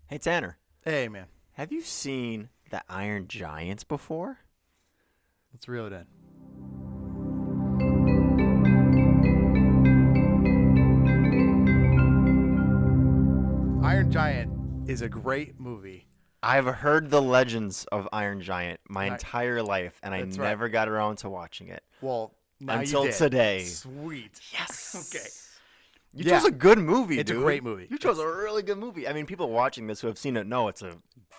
Hey, Tanner, Hey, man. have you seen the Iron Giants before? Let's reel it in. Iron Giant is a great movie. I've heard the legends of Iron Giant my Right. entire life, and I That's right. never got around to watching it. Well, now Until you did. today. Sweet. Yes. Okay. You Yeah. chose a good movie, It's dude. a great movie. You chose a really good movie. I mean, people watching this who have seen it know it's a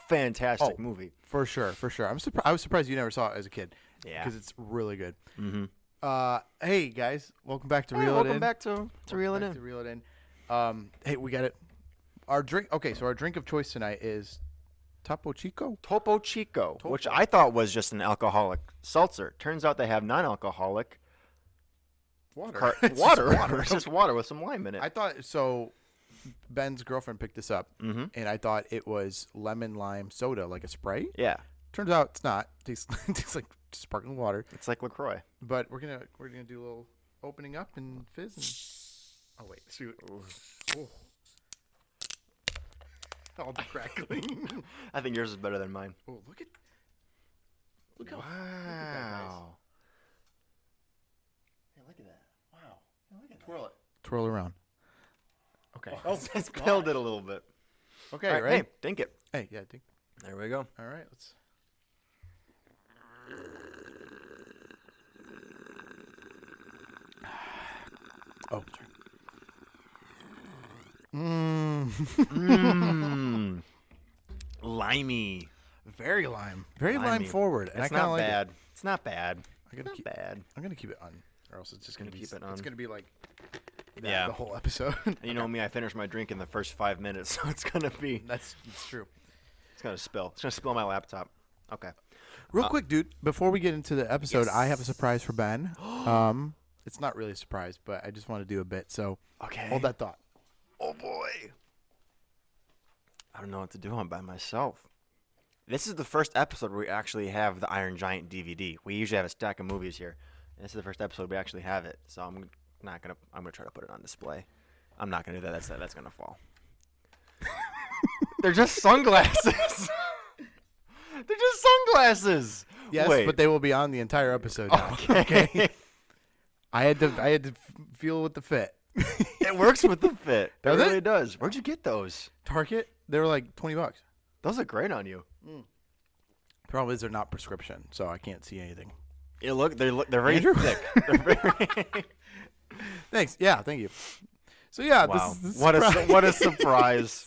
fantastic Oh. movie. For sure, for sure. I was surprised you never saw it as a kid. Yeah. Because it's really good. Mm-hmm. Hey, guys. Welcome back to Reel It In. Welcome back to Reel It Back to In. Reel It In. Hey, we got it. Our drink. Okay, so our drink of choice tonight is Topo Chico. Topo Chico, which I thought was just an alcoholic seltzer. Turns out they have non-alcoholic Water. water. It's just water with some lime in it. I thought so. Ben's girlfriend picked this up, Mm-hmm. and I thought it was lemon lime soda, like a spray. Yeah, Turns out it's not. It tastes like sparkling water. it's like LaCroix. But we're gonna do a little opening up and fizz. And... Oh wait, shoot! Oh. All the crackling. I think yours is better than mine. Oh, look how. Wow. Hey, look at that! Wow! Hey, look at Twirl it. Twirl around. Okay. Oh, I spilled it a little bit. Okay. All right, Right. hey, dink it. Hey, yeah. I think. There we go. All right. Let's. Oh, sorry. Mmm. Limey. Very lime. Very lime Limey. forward. And It's I kinda not like bad. It's not bad. I gotta Not keep, bad. I'm gonna keep it on, or else it's just gonna Keep be. it on. It's gonna be like. That Yeah. The whole episode. You know me, I finished my drink in the first 5 minutes, so it's gonna It's true. It's gonna spill my laptop. Okay. Real quick, dude. Before we get into the episode, I have a Yes. surprise for Ben. It's not really a surprise, but I just want to do a bit. So Okay. hold that thought. Oh boy. I don't know what to do. I'm by myself. This is the first episode where we actually have the Iron Giant DVD. We usually have a stack of movies here, and this is the first episode we actually have it. So I'm gonna try to put it on display. I'm not gonna do that. That's gonna fall. They're just sunglasses. They're just sunglasses. Yes, Wait. but they will be on the entire episode. Now. Okay. I had to feel with the fit. It works with the fit. It Does it? really does. Where'd you get those? Target. They were like $20. Those look great on you. Problem is they're not prescription, so I can't see anything. They're very Andrew? thick. They're very Thanks. Yeah, thank you. So yeah, wow. this is What a surprise.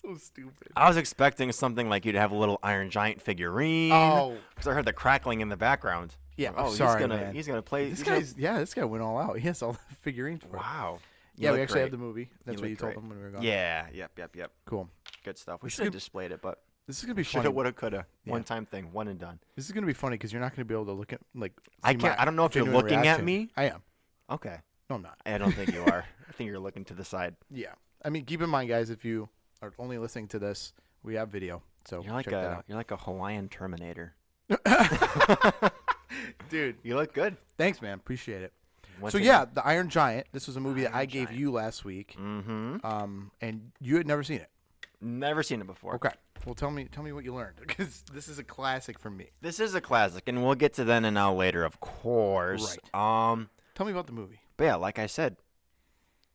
so stupid. I was expecting something like you'd have a little Iron Giant figurine. Oh. Because I heard the crackling in the background. Yeah, Oh, sorry, he's man. gonna play. This he's gonna- guy went all out. He has all the figurines for it. Wow. Yeah, we look actually have great. the movie. That's You what you look told great. them when we were gone. Yeah. Yep. Cool. Good stuff. We This is should have gonna- displayed it, but This is gonna be shoulda, funny. woulda, coulda. Yeah. One time thing. One and done. This is gonna be funny because you're not gonna be able to look at like. I see can't. my I don't know if you're genuine looking at reaction. me. I am. Okay. No, I'm not. I don't think you are. I think you're looking to the side. Yeah. I mean, keep in mind, guys, if you are only listening to this, we have video, so You're like check that you're like a Hawaiian Terminator. out. Dude, You look good. thanks, man. Appreciate it. Once So again. yeah, the Iron Giant. This was a movie that Iron I gave Giant. you last week. Mm-hmm. And you had never seen it. Never seen it before. Okay. Well, tell me what you learned because this is a classic for me. This is a classic, and we'll get to then and now later, of course. Right. Tell me about the movie. But yeah, like I said,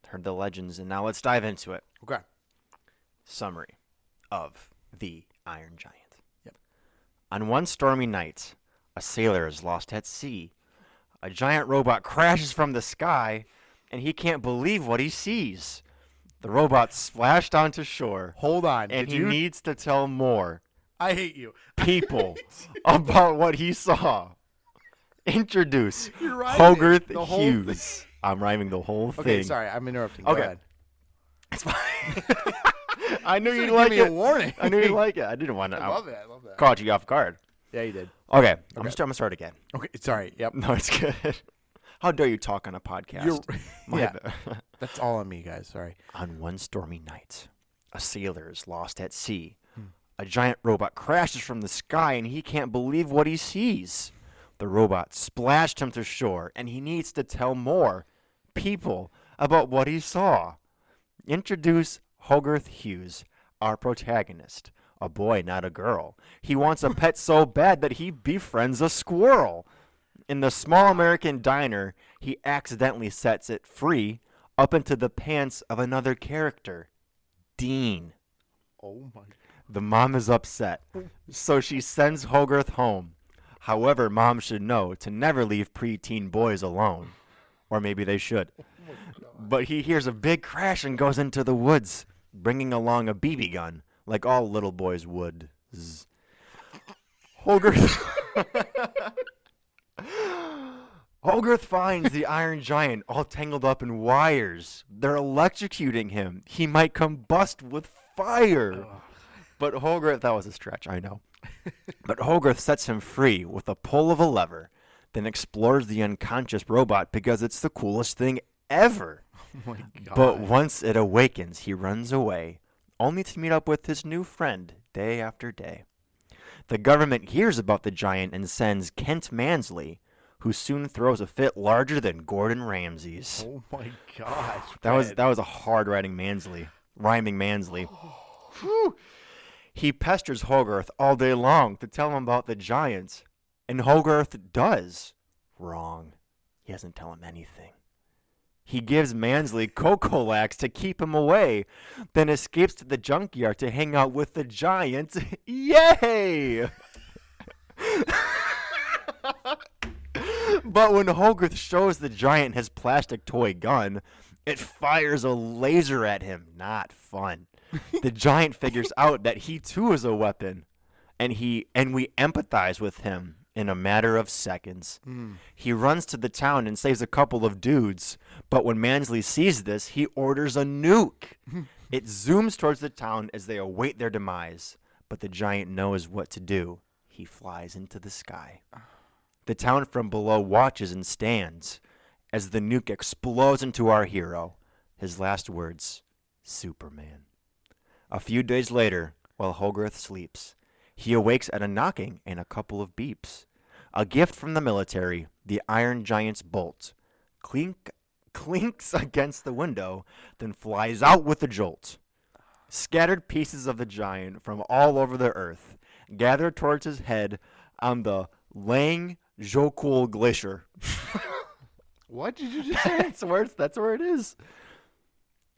heard the legends, and now let's dive into it. Okay. Summary of the Iron Giant. Yep. On one stormy night, a sailor is lost at sea. A giant robot crashes from the sky, and he can't believe what he sees. The robot splashed onto shore, Hold on. and Did he you? needs to tell more I hate you. people about what he saw. Introduce You're rhyming Hogarth the whole Hughes. I'm rhyming the whole thing. Okay, sorry, I'm interrupting. Go Okay. ahead. It's fine. I knew You you'd should've like given me it. a warning. I knew you'd like it. I didn't want to. I love it. I love that. Caught you off guard. Yeah, you did. Okay, I'm Okay. gonna start again. Okay, sorry. Yep. No, it's good. How dare you talk on a podcast? You're, My yeah, bad. that's all on me, guys. Sorry. On one stormy night, a sailor is lost at sea. A giant robot crashes from the sky, and he can't believe what he sees. The robot splashed him to shore, and he needs to tell more people about what he saw. Introduce Hogarth Hughes, our protagonist, a boy, not a girl. He wants a pet so bad that he befriends a squirrel. In the small American diner, he accidentally sets it free up into the pants of another character, Dean. Oh my. The mom is upset, so she sends Hogarth home. However, mom should know to never leave preteen boys alone. Or maybe they should. But he hears a big crash and goes into the woods, bringing along a BB gun, like all little boys would. Hogarth... Hogarth finds the Iron Giant all tangled up in wires. They're electrocuting him. He might combust with fire. But Hogarth, that was a stretch, I know. But Hogarth sets him free with a pull of a lever, then explores the unconscious robot because it's the coolest thing ever. Oh my God. But once it awakens, he runs away, only to meet up with his new friend day after day. The government hears about the giant and sends Kent Mansley, who soon throws a fit larger than Gordon Ramsay's. Oh my gosh. That was a hard rhyming Mansley. Whew. He pesters Hogarth all day long to tell him about the giants, and Hogarth does. Wrong. He doesn't tell him anything. He gives Mansley Cocolax to keep him away, then escapes to the junkyard to hang out with the giants. Yay! But when Hogarth shows the giant his plastic toy gun, it fires a laser at him. Not fun. The giant figures out that he too is a weapon, and we empathize with him in a matter of seconds. He runs to the town and saves a couple of dudes, but when Mansley sees this, he orders a nuke. It zooms towards the town as they await their demise, but the giant knows what to do. He flies into the sky. The town from below watches and stands as the nuke explodes into our hero. His last words, Superman. A few days later, while Hogarth sleeps, he awakes at a knocking and a couple of beeps. A gift from the military, the Iron Giant's bolt, clinks against the window, then flies out with a jolt. Scattered pieces of the giant from all over the earth gather towards his head on the Lang Jokul Glacier. What did you just say? That's where it is.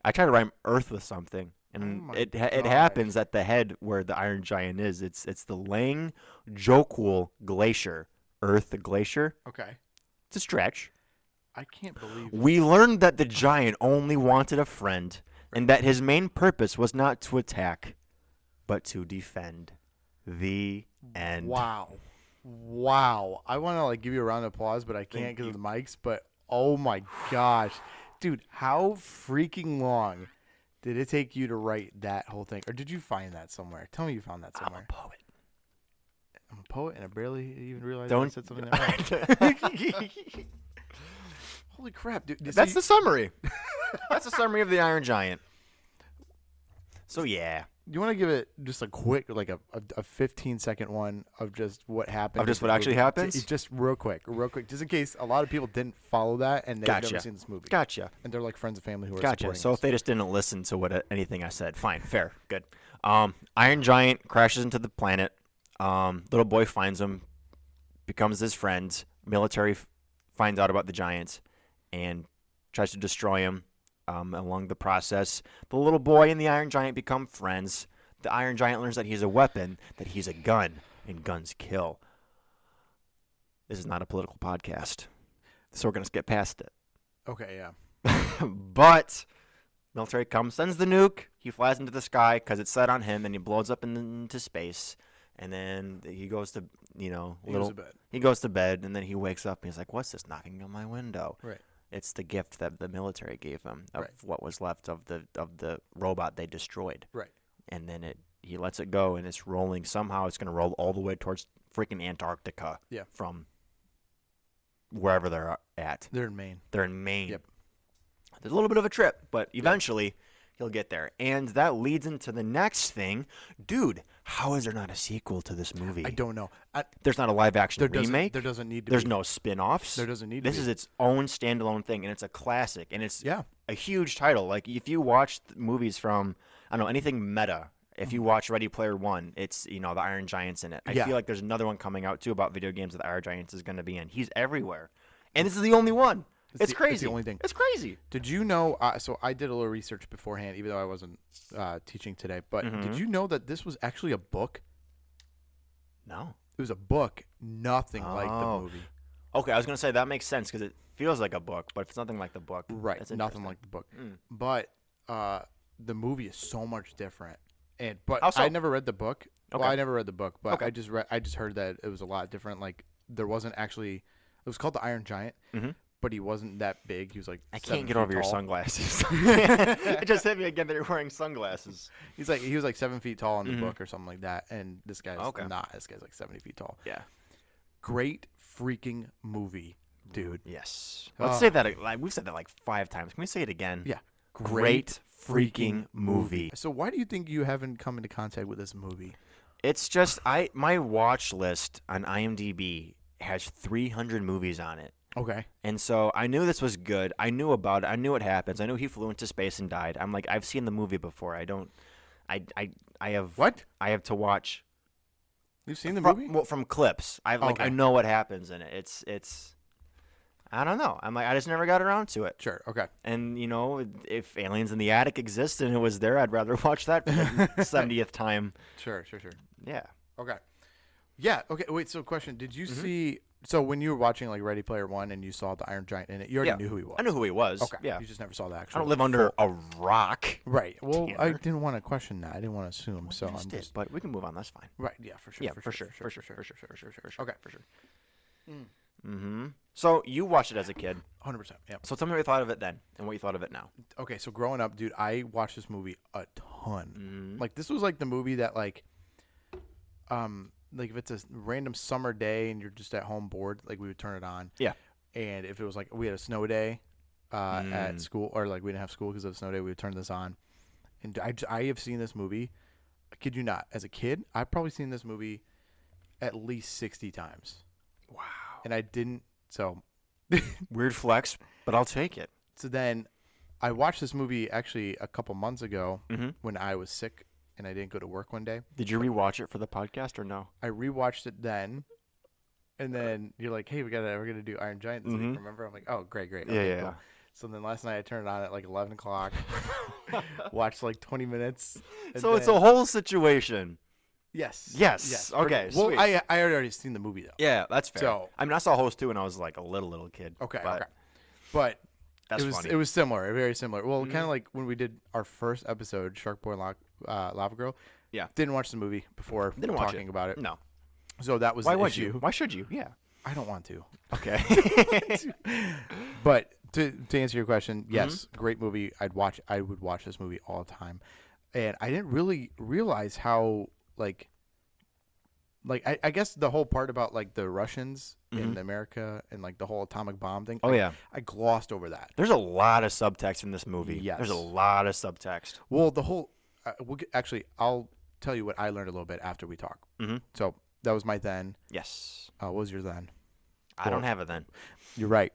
I try to rhyme earth with something, and it happens at the head where the Iron Giant is. It's the Lang Jokul Glacier, Earth Glacier. Okay. It's a stretch. I can't believe We learned that the giant only wanted a friend, and that his main purpose was not to attack, but to defend. The end. Wow. I want to give you a round of applause, but I can't because of the mics. But oh my gosh, dude, how freaking long did it take you to write that whole thing, or did you find that somewhere? Tell me you found that somewhere. I'm a poet. I'm a poet, and I barely even realized Don't I said something that right. Holy crap, dude! That's the summary. That's the summary of the Iron Giant. So yeah. You want to give it just a quick, a 15-second one of just what happened? Of just what actually happens? Just real quick, just in case a lot of people didn't follow that and they've never seen this movie. Gotcha. And they're like friends and family who are Gotcha. supporting So us. if they just didn't listen to anything I said, fine, fair, good. Iron Giant crashes into the planet. Little boy finds him, becomes his friend. Military finds out about the giants and tries to destroy him. Along the process, the little boy and the Iron Giant become friends. The Iron Giant learns that he's a weapon, that he's a gun, and guns kill. This is not a political podcast, so we're going to skip past it. Okay, yeah. But military comes, sends the nuke. He flies into the sky because it's set on him, and he blows up into space. And then he goes to, He goes to bed, and then he wakes up, and he's like, what's this knocking on my window? Right. It's the gift that the military gave him of Right. what was left of the robot they destroyed. Right. And then he lets it go, and it's rolling. Somehow it's going to roll all the way towards freaking Antarctica. Yeah. From wherever they're at. They're in Maine. They're in Maine. Yep. There's a little bit of a trip, but eventually he'll get there. And that leads into the next thing. Dude, how is there not a sequel to this movie? I don't know. There's not a live-action remake. There doesn't need to There's be. no spin-offs. There doesn't need to This be. is its own standalone thing, and it's a classic, and it's Yeah. a huge title. Like, if you watch movies from, I don't know, anything meta, If you watch Ready Player One, it's the Iron Giant's in it. I feel like there's another one coming out too about video games that the Iron Giant is going to be in. He's everywhere, and this is the only one. It's crazy. It's the only thing. It's crazy. Did you know? So I did a little research beforehand, even though I wasn't teaching today. But did you know that this was actually a book? No. It was a book, nothing like the movie. Okay, I was gonna say that makes sense because it feels like a book, but if it's nothing like the book, right? That's nothing like the book. But the movie is so much different. But I never read the book. Okay. Well, I never read the book, but I just heard that it was a lot different. Like there wasn't actually. It was called the Iron Giant. But he wasn't that big. He was like I can't get over your sunglasses. It just hit me again that you're wearing sunglasses. He was like 7 feet tall in the book or something like that. And this guy's not. This guy's like 70 feet tall. Yeah. Great freaking movie, dude. Yes. Let's say that. We've said that like 5 times. Can we say it again? Yeah. Great freaking movie. So why do you think you haven't come into contact with this movie? It's just my watch list on IMDb has 300 movies on it. Okay. And so I knew this was good. I knew about it. I knew what happens. I knew he flew into space and died. I'm like, I've seen the movie before. I have what? I have to watch. You've seen the movie? Well, from clips. I know what happens in it. It's I don't know. I'm like, I just never got around to it. Sure. Okay. And if Aliens in the Attic exist and it was there, I'd rather watch that for the 70th time. Sure. Yeah. Okay. Yeah. Okay. Wait. So, question: did you see? So, when you were watching like Ready Player One and you saw the Iron Giant in it, you already knew who he was. I knew who he was. Okay. Yeah. You just never saw the actual. I don't live under a rock. Right. Well, I didn't want to question that. I didn't want to assume. So I'm just. But we can move on. That's fine. Right. Yeah. For sure. Yeah. For sure. Okay. For sure. So you watched it as a kid. 100%. Yeah. So tell me what you thought of it then, and what you thought of it now. Okay. So growing up, dude, I watched this movie a ton. Like this was like the movie that like if it's a random summer day and you're just at home bored, like we would turn it on. Yeah. And if it was like we had a snow day at school, or like we didn't have school because of a snow day, we would turn this on. And I have seen this movie. I kid you not. As a kid, I've probably seen this movie at least 60 times. Wow. And I didn't. So weird flex, but I'll take it. So then I watched this movie actually a couple months ago when I was sick. And I didn't go to work one day. Did you rewatch it for the podcast or no? I rewatched it then, and then you're like, "Hey, we're gonna do Iron Giant this week." Remember? I'm like, "Oh, great." Okay, yeah. Cool. So then last night I turned it on at like 11 o'clock, watched like 20 minutes. So it's a whole situation. Yes. Okay. Well, sweet. I had already seen the movie though. Yeah, that's fair. So I mean, I saw Host too when I was like a little kid. Okay. But But that's funny. It was similar, very similar. Well, kind of like when we did our first episode, Shark Boy and Lava Girl. Yeah. Didn't watch the movie before talking about it. No. So that was the issue. Would you? Why should you? Yeah. I don't want to. Okay. But to answer your question, yes, great movie. I would watch this movie all the time. And I didn't really realize how like I guess the whole part about like the Russians in America and like the whole atomic bomb thing. Oh, yeah. I glossed over that. There's a lot of subtext in this movie. Yes. There's a lot of subtext. Well, the whole I'll tell you what I learned a little bit after we talk. So that was my then. Yes. What was your then? I don't have it then. You're right.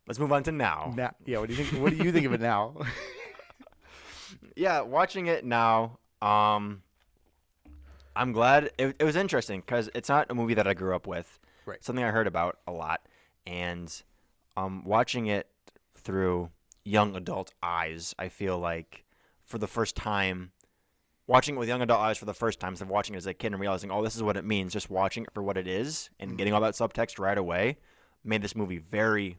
Let's move on to now. Yeah. What do you think? What do you think of it now? Yeah, watching it now, I'm glad. It was interesting because it's not a movie that I grew up with. Right. Something I heard about a lot, and watching it through young adult eyes, I feel like for the first time, watching it with young adult eyes for the first time, instead of watching it as a kid and realizing, oh, this is what it means, just watching it for what it is and getting all that subtext right away, made this movie very,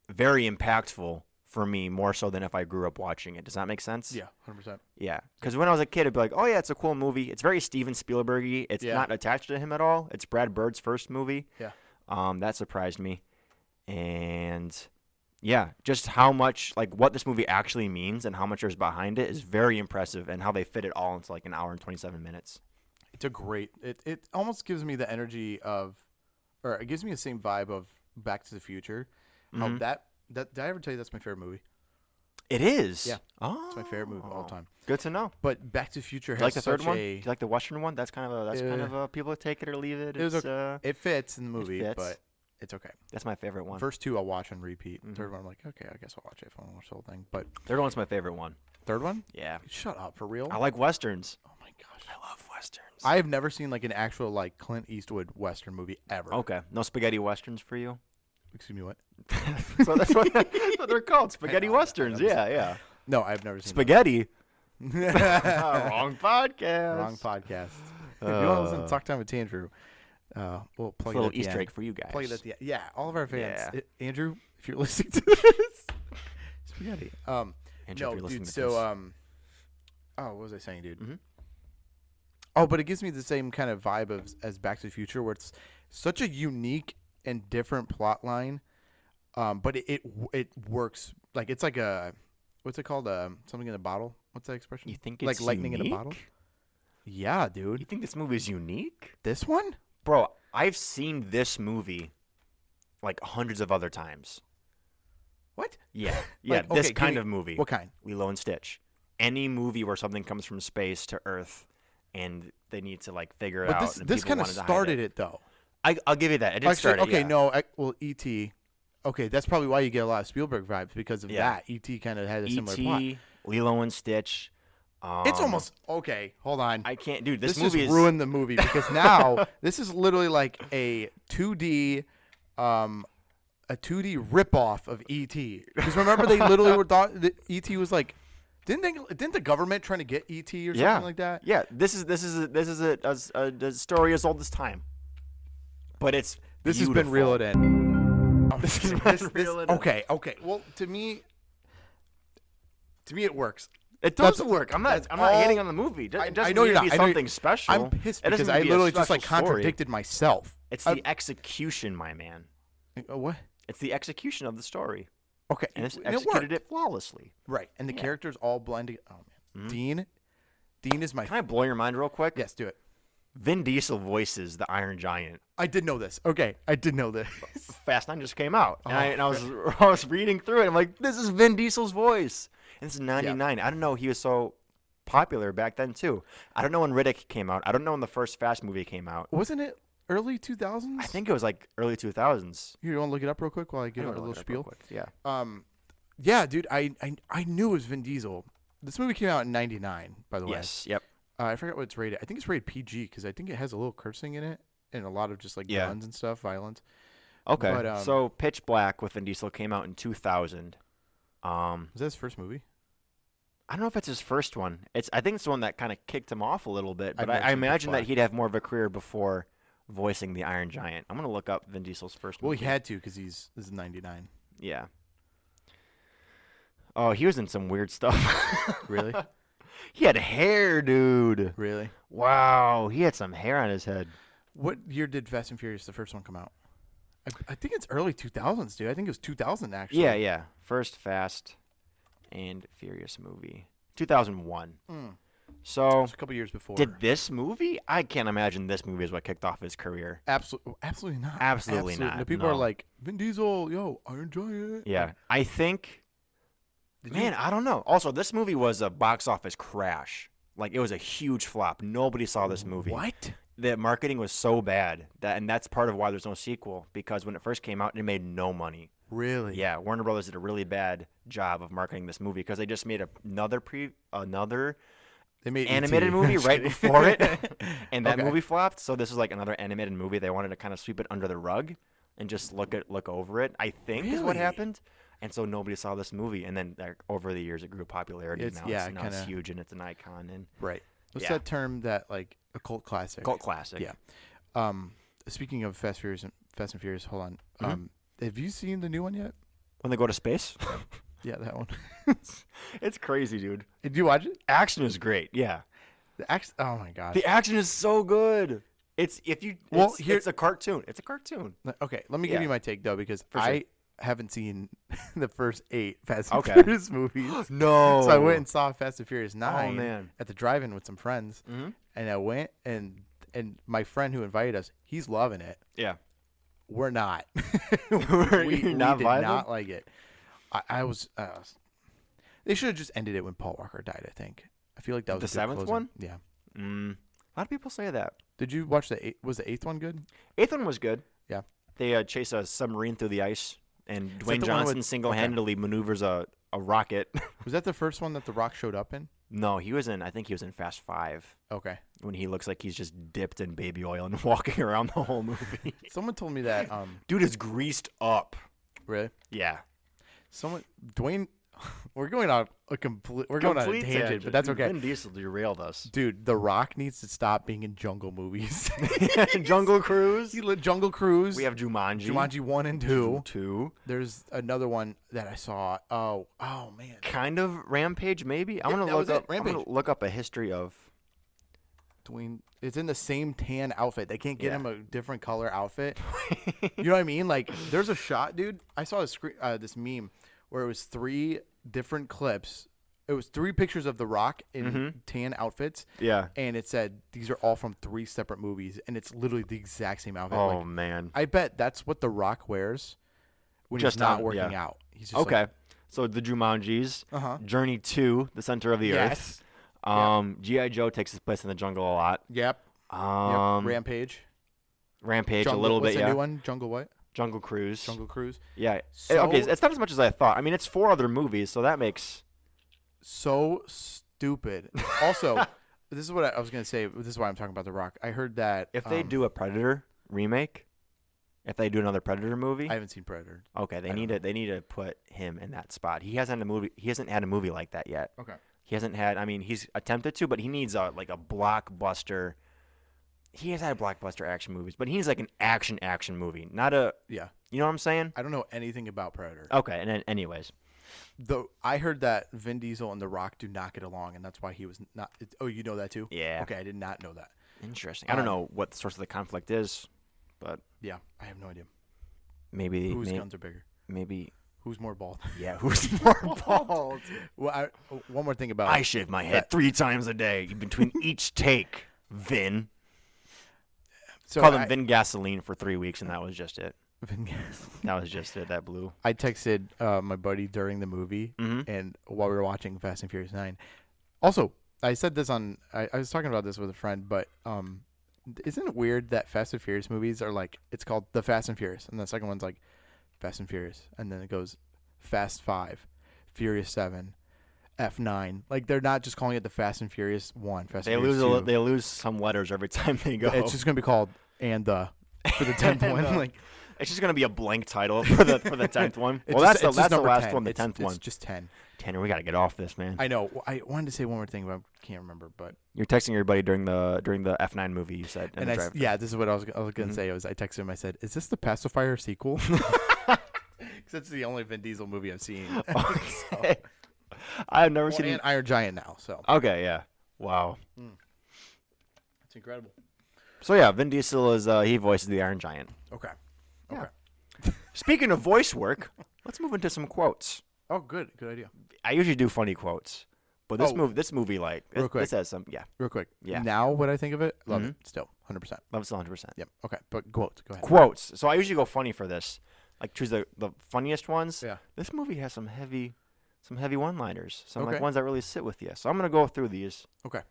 very impactful for me, more so than if I grew up watching it. Does that make sense? Yeah, 100%. Yeah, because when I was a kid, I'd be like, oh, yeah, it's a cool movie. It's very Steven Spielberg-y. It's not attached to him at all. It's Brad Bird's first movie. Yeah. That surprised me. And yeah, just how much, like, what this movie actually means and how much there's behind it is very impressive, and how they fit it all into like an hour and 27 minutes. It's a great, it almost gives me the energy of, or it gives me the same vibe of Back to the Future. How that did I ever tell you that's my favorite movie? It is? Yeah. Oh. It's my favorite movie of all time. Good to know. But Back to the Future has Do you like the third such one? a... Do you like the Western one? That's kind of a, people take it or leave it. It fits in the movie, it fits. but It's okay. That's my favorite one. First two I'll watch on repeat. Mhm. Third one I'm like, okay, I guess I'll watch it if I want to watch the whole thing. But Third one's my favorite one. third one? Yeah. Shut up, for real? I like westerns. Oh my gosh. I love westerns. I have never seen like an actual like Clint Eastwood Western movie ever. Okay. No spaghetti westerns for you? Excuse me, what? So that's what they're called. Spaghetti westerns. Yeah, yeah. No, I've never seen Spaghetti. that. Wrong podcast. Wrong podcast. If you want to listen to Talk Time with Andrew, we'll plug a it little at the Easter end. egg for you guys. Plug it at the end. Yeah, all of our fans. Yeah. Andrew, if you're listening to this, spaghetti. Andrew, if No, you're listening dude. to So, this. what was I saying, dude? Mhm. Oh, but it gives me the same kind of vibe as Back to the Future, where it's such a unique and different plot line, but it works. Like it's like a what's it called? Something in a bottle. What's that expression? You think like it's lightning in a bottle? unique? Yeah, dude. You think this movie is unique? This one? Bro, I've seen this movie like hundreds of other times. What? Yeah. Yeah, Like, this okay, kind give me- of movie. What kind? Lilo and Stitch. Any movie where something comes from space to Earth and they need to like figure it But out. this kind of started it though. I'll give you that. It did Actually, start it, okay, yeah. no, well, E.T. Okay, that's probably why you get a lot of Spielberg vibes because of Yeah. that. E.T. kind of had a similar plot. E.T., Lilo and Stitch. It's almost okay. Hold on. I can't, dude. This This movie just is ruined the movie because now this is literally like a 2D, a 2D ripoff of E.T. Because remember they literally were thought that E.T. was like, didn't the government trying to get E.T. or something like that? Yeah, this is a story as old as time, but it's This has been reeled in. Oh, This has been reeled in. okay. Well, to me, it works. It does That's- work. I'm not that's hating all- on the movie. It doesn't I know need you're to not. be I know something special. I'm pissed It doesn't because I need to be a literally just like special story. contradicted myself. It's the execution, my man. What? It's the execution of the story, Okay, and it's it executed worked. it flawlessly. Right, and the Yeah. characters all blend together. Oh man, Mhm. Dean is my. Can I blow your mind real quick? Yes, do it. Vin Diesel voices the Iron Giant. I did know this. Okay, I did know this. Fast 9 just came out, and, Oh, I was reading through it. I'm like, this is Vin Diesel's voice, and this is '99. I don't know he was so popular back then too. I don't know when Riddick came out. I don't know when the first Fast movie came out. Wasn't it early 2000s? I think it was like early 2000s. You want to look it up real quick while I give I'm it a gonna little look it up real spiel? quick. Yeah. Yeah, dude, I knew it was Vin Diesel. This movie came out in '99, by the way. Yes. Yep. I forgot what it's rated. I think it's rated PG because I think it has a little cursing in it and a lot of just like Yeah. guns and stuff, violence. Okay. But, so Pitch Black with Vin Diesel came out in 2000. Was that his first movie? I don't know if it's his first one. I think it's the one that kind of kicked him off a little bit. I've But never I seen Pitch imagine that Black. he'd have more of a career before voicing the Iron Giant. I'm gonna look up Vin Diesel's first Well, movie. he had to because this is '99. Yeah. Oh, he was in some weird stuff. Really? He had hair, dude. Really? Wow, he had some hair on his head. What year did Fast and Furious, the first one, come out? I think it's early 2000s, dude. I think it was 2000 actually. Yeah. First Fast and Furious movie, 2001. So It's a couple years before. did this movie? I can't imagine this movie is what kicked off his career. Absolutely not. Absolutely not, The people are no. like Vin Diesel, yo, Iron Giant. Yeah, I think. Man, I don't know. Also, this movie was a box office crash. Like, it was a huge flop. Nobody saw this movie. What? The marketing was so bad and that's part of why there's no sequel, because when it first came out, it made no money. Really? Yeah, Warner Brothers did a really bad job of marketing this movie because they just made another They made animated E.T. movie right before it, and that Okay. movie flopped. So this is like another animated movie. They wanted to kind of sweep it under the rug and just look over it. I think is what Really? happened. And so nobody saw this movie, and then over the years it grew popularity. It's- Now yeah, it's kinda- huge and it's an icon and Right. What's Yeah. that term that like a cult classic? cult classic. Yeah. Speaking of Fast and Furious, hold on. Mhm. Have you seen the new one yet? When they go to space, Yeah, that one. it's crazy, dude. Did you watch it? Action is great. Yeah, Oh my god. the action is so good. It's it's a cartoon. It's a cartoon. Okay, let me give Yeah. you my take though, because For sure. I haven't seen the first 8 Fast and Okay. Furious movies. No. So I went and saw Fast and Furious 9 Oh man. at the drive-in with some friends, Mm-hmm. and I went and my friend who invited us, he's loving it. Yeah. We're not. You're we not did vibing? not like it. I was. They should have just ended it when Paul Walker died. I think. I feel like that was The a good 7th closer. one? Yeah. A lot of people say that. Did you watch the 8th? Was the 8th one good? 8th one was good. Yeah. They chase a submarine through the ice, and that Dwayne the one Johnson with- single-handedly maneuvers a rocket. Was that the first one that The Rock showed up in? No, I think he was in Fast 5 Okay. when he looks like he's just dipped in baby oil and walking around the whole movie. Someone told me that. Dude is greased up. Really? Yeah. Dwayne. We're going on a going on a tangent, but that's Dude, okay. Vin Diesel derailed us. Dude, The Rock needs to stop being in jungle movies. Jungle Cruise. Jungle Cruise. We have Jumanji. Jumanji 1 and 2. 2. There's another one that I saw. Oh man. Kind of Rampage, maybe. I'm gonna look up a history of Dwayne. It's in the same tan outfit. They can't get Yeah. him a different color outfit. You know what I mean? Like, there's a shot, dude. I saw this meme where it was 3 different clips. It was 3 pictures of The Rock in tan outfits. Yeah. And it said these are all from 3 separate movies, and it's literally the exact same outfit. Oh Like, man. I bet that's what The Rock wears when Just he's not on- working yeah. out. He's just Okay. like, So the Jumanjis, Uh-huh. Journey to the Center of the Yes. Earth. G.I. Joe takes his place in the jungle a lot. yep. Rampage. Rampage Jungle, a little what's bit, the yeah. new one? Jungle what? Jungle Cruise. Jungle Cruise. Yeah. So, Okay, it's not as much as I thought. I mean, it's 4 other movies, so that makes so stupid. Also, this is what I was gonna say. This is why I'm talking about The Rock. I heard that if they do a Predator remake, if they do another Predator movie, I haven't seen Predator. okay, they need to put him in that spot. He hasn't had a movie like that yet. Okay. He hasn't had. I mean, he's attempted to, but he needs a blockbuster. He has had blockbuster action movies, but he needs like an action movie, not a. Yeah. You know what I'm saying? I don't know anything about Predator. Okay, and then anyways, Though I heard that Vin Diesel and The Rock do not get along, and that's why he was not. Oh, you know that too? yeah. Okay, I did not know that. Interesting. I don't know what the source of the conflict is, but Yeah, I have no idea. maybe Whose guns are bigger? maybe Who's more bald? yeah. Who's more bald? Well, one more thing about I shave my head 3 times a day between each take. Vin. So Called him Vin Gasoline for 3 weeks, and that was just it. Vin Gas. That was just it. That blew. I texted my buddy during the movie, Mhm. and while we were watching Fast and Furious 9. Also, I said this on. I was talking about this with a friend, but isn't it weird that Fast and Furious movies are like it's called The Fast and Furious, and the second one's like Fast and Furious, and then it goes Fast 5, Furious 7, F9. Like they're not just calling it the Fast and Furious 1. Fast They and lose Furious 2. they lose some letters every time they go. It's just gonna be called and the for the 10th one. And, Like it's just gonna be a blank title for the 10th one. it's Well, just- that's it's just the number last 10. one. The It's- 10th one. It's just 10. Tanner, we gotta get off this, man. I know. I wanted to say one more thing, but I can't remember. But You're texting everybody during the F9 movie. You said. in and the I drive-thru. yeah, this is what I was gonna Mhm. say. I texted him. I said, "Is this the Pacifier sequel?" Because it's the only Vin Diesel movie I've seen. Okay. I've never Well, seen. and Iron Giant now. So Okay, yeah. Wow. it's incredible. So yeah, Vin Diesel is he voices the Iron Giant. Okay. Yeah. Okay. Speaking of voice work, let's move into some quotes. Oh, good. Good idea. I usually do funny quotes, but this Oh. movie like Real this quick. has some Real quick. Yeah. Now, what I think of it, love Mhm. it. Still, 100%. loves 100%. Yep. Okay. But quotes. Go ahead. Quotes. So I usually go funny for this. Like choose the funniest ones. Yeah. This movie has some heavy one-liners. Some Okay. like ones that really sit with you. So I'm gonna go through these. Okay.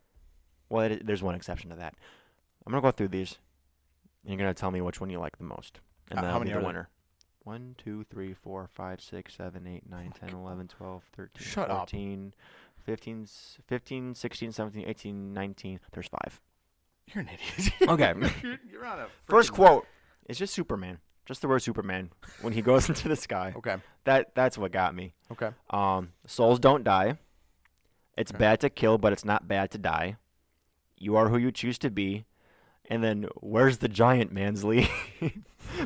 Well, there's one exception to that. I'm gonna go through these. And you're gonna tell me which one you like the most, and then how I'll many be the are there? winner. 1, 2, 3, 4, 5, 6, 7, 8, 9, 10, 11, 12, 13, Shut up. 14, 15, 16, 17, 18, 19. There's 5. You're an idiot. Okay. You're on a First freaking- quote is just Superman. Just the word Superman when he goes into the sky. Okay. That's what got me. Okay. Souls don't die. It's Okay. bad to kill, but it's not bad to die. You are who you choose to be. And then, where's the giant, Mansley?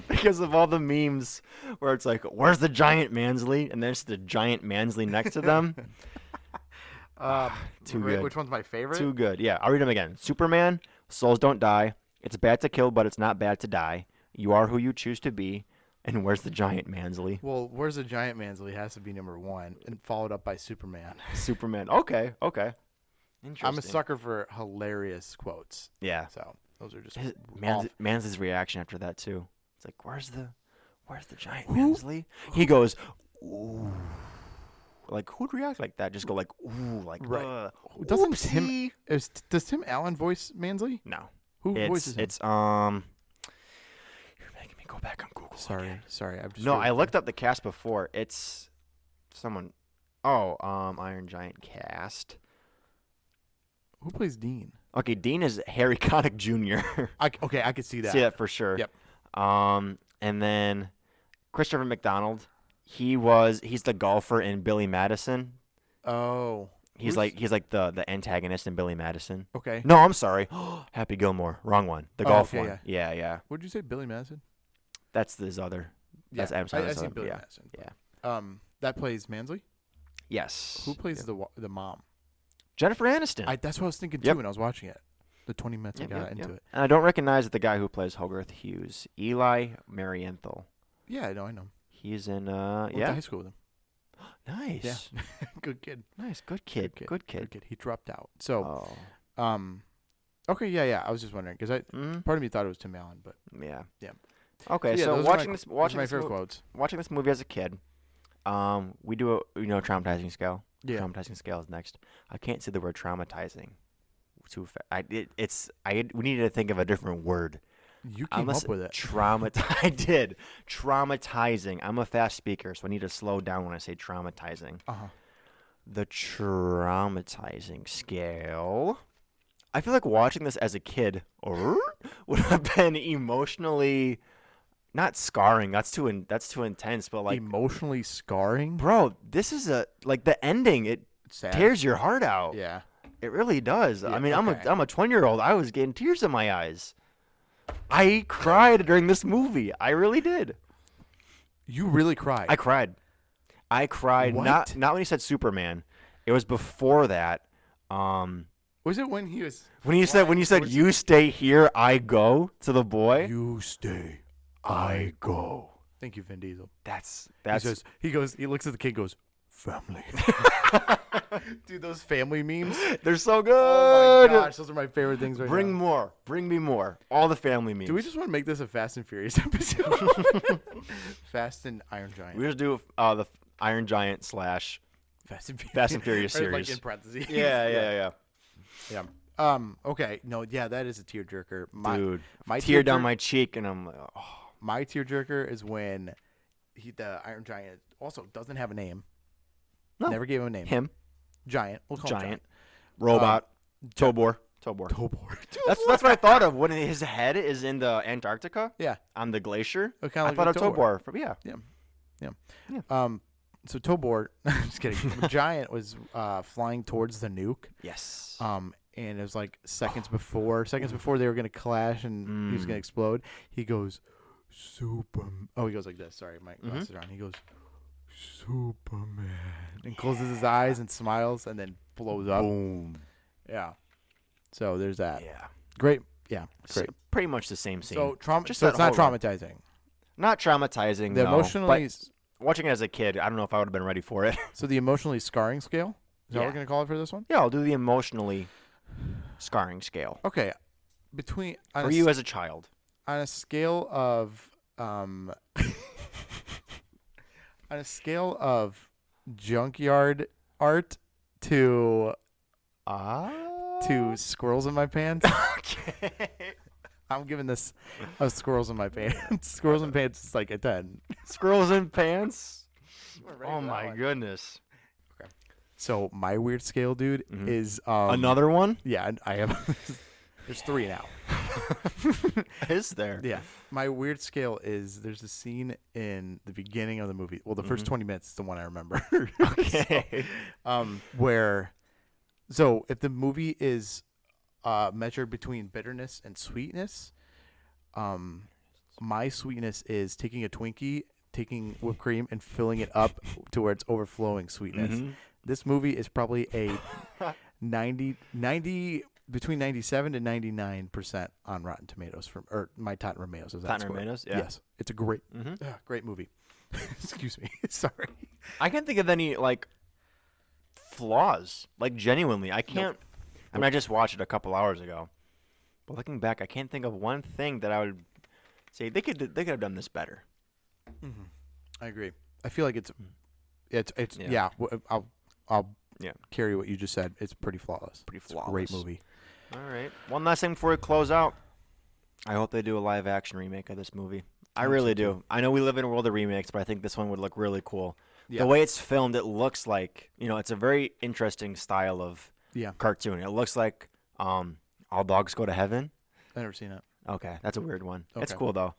Because of all the memes where it's like, where's the giant, Mansley? And there's the giant Mansley next to them. Too good. Which one's my favorite? Too good. Yeah, I'll read them again. Superman, souls don't die. It's bad to kill, but it's not bad to die. You are who you choose to be. And where's the giant, Mansley? Well, Where's the Giant Mansley has to be number 1, and followed up by Superman. Superman. Okay. Interesting. I'm a sucker for hilarious quotes. Yeah. So those are just Mansley's reaction after that too. It's like, where's the giant Mansley? He goes, ooh. Like who'd react like that? Just go like, ooh, like Right. Doesn't oopsie. does Tim Allen voice Mansley? No. Who voices him? It's you're making me go back on Google. Sorry. I'm just No, I looked up the cast before. It's someone. Oh, Iron Giant cast. Who plays Dean? Okay, Dean is Harry Connick Jr. I could see that. See that for sure. Yep. And then Christopher McDonald. He's the golfer in Billy Madison. Oh. He's like the antagonist in Billy Madison. Okay. No, I'm sorry. Happy Gilmore. Wrong one. The golf okay, one. Yeah. What did you say, Billy Madison? That's his other. That's Adam I Sandler's see other. Billy Madison. Yeah. That plays Mansley? Yes. Who plays the mom? Jennifer Aniston. That's what I was thinking Yep. too when I was watching it. The 20 minutes I got into it. And I don't recognize the guy who plays Hogarth Hughes. Eli Marienthal. Yeah, I know. He's in Went to high school with him. Nice. Yeah. Good kid. Nice. Good kid. Good kid. He dropped out. So, okay, yeah. I was just wondering because part of me thought it was Tim Allen, but Yeah. yeah. Okay, So, so watching this quotes. watching this movie as a kid, we do a traumatizing scale. Yeah. Traumatizing scale is next. I can't say the word traumatizing. We needed to think of a different word. You came up with it. I did. Traumatizing. I'm a fast speaker, so I need to slow down when I say traumatizing. The traumatizing scale. I feel like watching this as a kid would have been emotionally not scarring. That's too intense, but like emotionally scarring. Bro, this is the ending. It Sad. tears your heart out. Yeah. It really does. Yeah, I mean, okay. I'm a 20-year-old. I was getting tears in my eyes. I cried during this movie. I really did. You really cried. I cried. What? Not when he said Superman. It was before that. Was it when he was When you said you stay here, I go to the boy. You stay, I go. Thank you, Vin Diesel. That's He looks at the kid, goes, family. Dude, those family memes. they're so good. Oh my gosh, those are my favorite things right Bring now. more. Bring me more. All the family memes. Do we just want to make this a Fast and Furious episode? Fast and Iron Giant. We just do the Iron Giant / Fast and Furious Or, like series. in parentheses. Yeah. Okay. No. Yeah, that is a tearjerker. Dude, my tear down my cheek, and I'm like, oh. My tearjerker is when the Iron Giant also doesn't have a name. No. Never gave him a name. Him. Giant. We'll call him Giant. Robot. Tobor. That's what I thought of when his head is in the Antarctica. Yeah. On the glacier. I thought of Tobor. Yeah. So Tobor, just kidding. Giant was flying towards the nuke. Yes. And it was like seconds before they were gonna clash and he was gonna explode. He goes, Superman. Oh, he goes like this. Sorry, my glasses are on. He goes, Superman, and closes his eyes and smiles and then blows up. Boom. Yeah. So there's that. Yeah. Great. Yeah. Great. Pretty much the same scene. So Just So it's that not whole- traumatizing. Not traumatizing. The no, emotionally. but watching it as a kid, I don't know if I would have been ready for it. So the emotionally scarring scale. Is that what Yeah. we're gonna call it for this one? Yeah, I'll do the emotionally scarring scale Okay. for you as a child. On a scale of on a scale of junkyard art to squirrels in my pants. Okay. I'm giving this a squirrels in my pants. Squirrels in pants is like a 10. Squirrels in pants. ready Oh for that my one. goodness. So my weird scale, dude, is Another one? Yeah, I have. There's 3 now. Is there? Yeah. My weird scale is there's a scene in the beginning of the movie. Well, the first 20 minutes is the one I remember. Okay. Where, so if the movie is measured between bitterness and sweetness, my sweetness is taking a Twinkie, taking whipped cream, and filling it up to where it's overflowing sweetness. This movie is probably a 90 between 97 to 99% on Rotten Tomatoes or my Rotten Tomatoes. Is that Rotten score? Tomatoes, yeah. Yes, it's a great movie. Excuse me, sorry. I can't think of any like flaws. Like genuinely, I can't. I mean, I just watched it a couple hours ago, but looking back, I can't think of one thing that I would say they could have done this better. I agree. I feel like it's Yeah. I'll Yeah. carry what you just said. It's pretty flawless. Pretty It's a great flawless. movie. All right. One last thing before we close out. I hope they do a live action remake of this movie. I really do. I know we live in a world of remakes, but I think this one would look really cool. Yeah. The way it's filmed, it looks like, it's a very interesting style of cartoon. It looks like All Dogs Go to Heaven. I've never seen it. Okay, that's a weird one. Okay. It's cool though.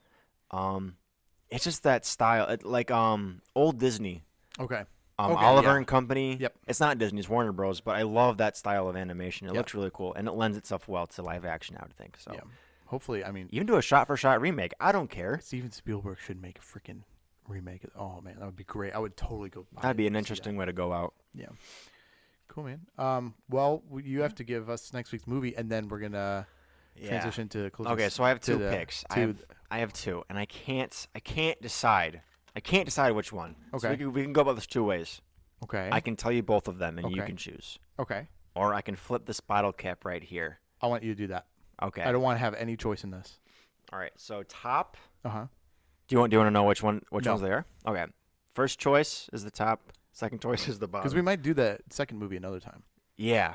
It's just that style, like old Disney. Okay. Oliver and Company. Yep. It's not Disney, it's Warner Bros. But I love that style of animation. It looks really cool, and it lends itself well to live action, I would think. So. Yeah. Hopefully, I mean, even do a shot-for-shot remake. I don't care. Steven Spielberg should make a freaking remake. Oh man, that would be great. I would totally go. That'd be an interesting way to go out. Yeah. Cool, man. Well, you have to give us next week's movie, and then we're gonna transition to closing. Okay, so I have two picks. I have two, and I can't decide. I can't decide which one. Okay. So we can go about this two ways. Okay. I can tell you both of them, and you can choose. Okay. Or I can flip this bottle cap right here. I want you to do that. Okay. I don't want to have any choice in this. All right. So top. Uh-huh. Do you want to know which ones they are? Okay. First choice is the top. Second choice is the bottom. Because we might do that second movie another time. Yeah.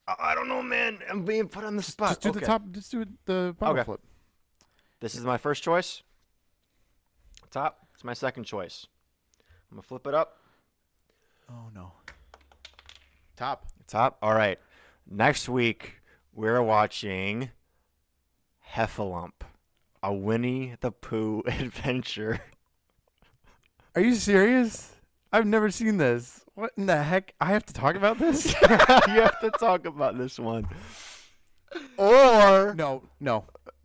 I don't know, man. I'm being put on the spot. Just do the top. Just do the bottle flip. This is my first choice. Top. It's my second choice. I'm gonna flip it up. Oh no. Top. All right. Next week we're watching Heffalump, a Winnie the Pooh adventure. Are you serious? I've never seen this. What in the heck? I have to talk about this? You have to talk about this one. Or no.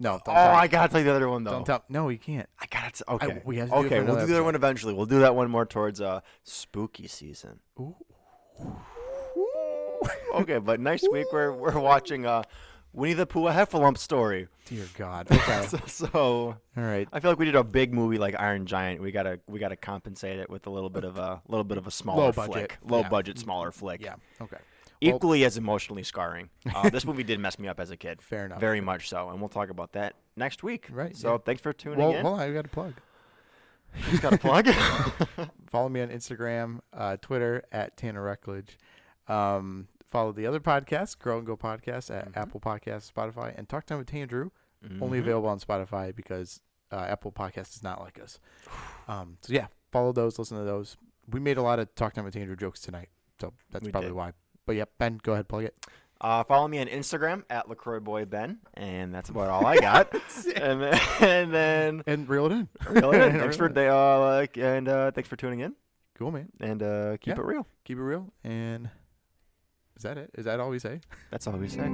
Don't I gotta tell you the other one though. Don't tell. No, you can't. I gotta. Okay. We have to do it for we'll another do the other episode. one eventually. We'll do that one more towards spooky season. Ooh. Okay, but next week we're watching Winnie the Pooh, a Heffalump story. Dear God. Okay. So all right. I feel like we did a big movie like Iron Giant. We gotta compensate it with a little bit of a smaller Low flick, budget. low budget, smaller flick. Yeah. Okay. Equally as emotionally scarring. This movie did mess me up as a kid. Fair enough. Very much so, and we'll talk about that next week. Right. So thanks for tuning in. Hold on. I got a plug. Just got a plug. Follow me on Instagram, Twitter at Tanner Reckledge. Follow the other podcasts, Grow and Go Podcast at Apple Podcasts, Spotify, and Talk Time with Tanner Drew. Only available on Spotify because Apple Podcasts is not like us. So yeah, follow those, listen to those. We made a lot of Talk Time with Tanner Drew jokes tonight, so that's probably why. But yeah, Ben, go ahead, plug it. Follow me on Instagram at LaCroixBoyBen, and that's about all I got. and then reel it in. Thanks for tuning in. Cool, man. And keep it real. Keep it real. And is that it? Is that all we say? That's all we say.